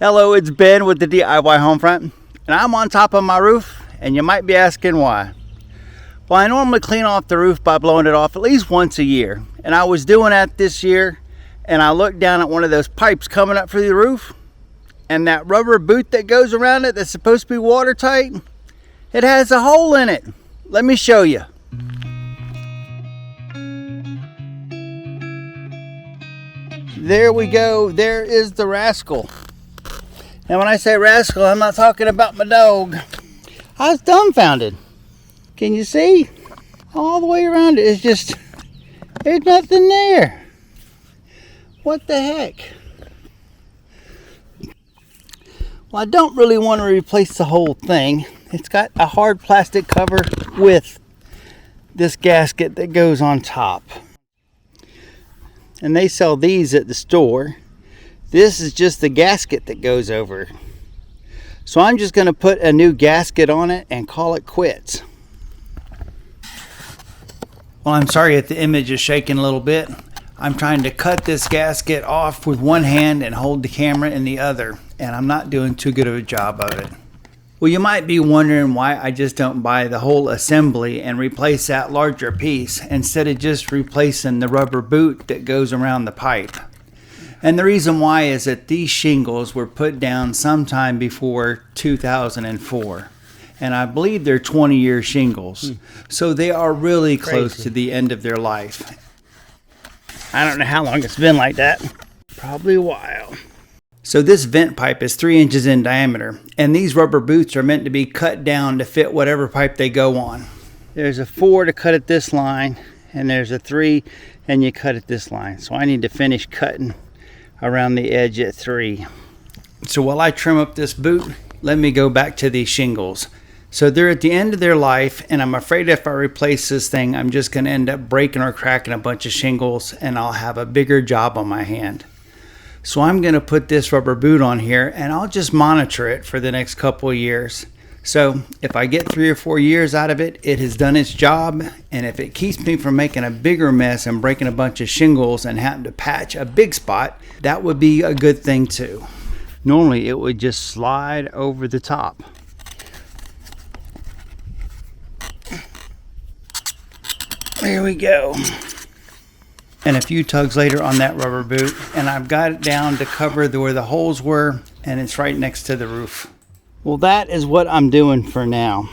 Hello, it's Ben with the DIY Homefront, and I'm on top of my roof, and you might be asking why. Well, I normally clean off the roof by blowing it off at least once a year, and I was doing that this year, and I looked down at one of those pipes coming up through the roof, and that rubber boot that goes around it that's supposed to be watertight, it has a hole in it. Let me show you. There we go. There is the rascal. And when I say rascal, I'm not talking about my dog. I was dumbfounded. Can you see? All the way around it is just, there's nothing there. What the heck? Well, I don't really want to replace the whole thing. It's got a hard plastic cover with this gasket that goes on top. And they sell these at the store. This is just the gasket that goes over. So I'm just going to put a new gasket on it and call it quits. Well, I'm sorry if the image is shaking a little bit. I'm trying to cut this gasket off with one hand and hold the camera in the other, and I'm not doing too good of a job of it. Well, you might be wondering why I just don't buy the whole assembly and replace that larger piece instead of just replacing the rubber boot that goes around the pipe. And the reason why is that these shingles were put down sometime before 2004. And I believe they're 20-year shingles. So they are really close to the end of their life. I don't know how long it's been like that. Probably a while. So this vent pipe is 3 inches in diameter. And these rubber boots are meant to be cut down to fit whatever pipe they go on. There's a 4 to cut at this line. And there's a 3 and you cut at this line. So I need to finish cutting around the edge at 3. So while I trim up this boot, let me go back to these shingles. So they're at the end of their life, and I'm afraid if I replace this thing, I'm just going to end up breaking or cracking a bunch of shingles, and I'll have a bigger job on my hand. So I'm going to put this rubber boot on here, and I'll just monitor it for the next couple of years. So if I get 3 or 4 years out of it, it has done its job. And if it keeps me from making a bigger mess and breaking a bunch of shingles and having to patch a big spot, that would be a good thing too. Normally it would just slide over the top. There we go. And a few tugs later on that rubber boot, and I've got it down to cover where the holes were, and it's right next to the roof. Well, that is what I'm doing for now.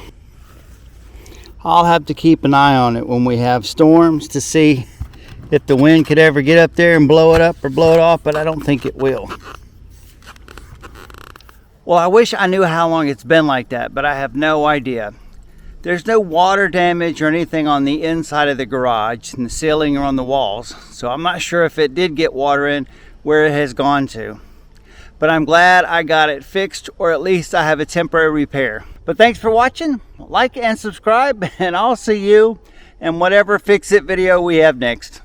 I'll have to keep an eye on it when we have storms to see if the wind could ever get up there and blow it up or blow it off, but I don't think it will. Well, I wish I knew how long it's been like that, but I have no idea. There's no water damage or anything on the inside of the garage, in the ceiling or on the walls, so I'm not sure if it did get water in where it has gone to. But I'm glad I got it fixed, or at least I have a temporary repair. But thanks for watching. Like and subscribe, and I'll see you in whatever fix-it video we have next.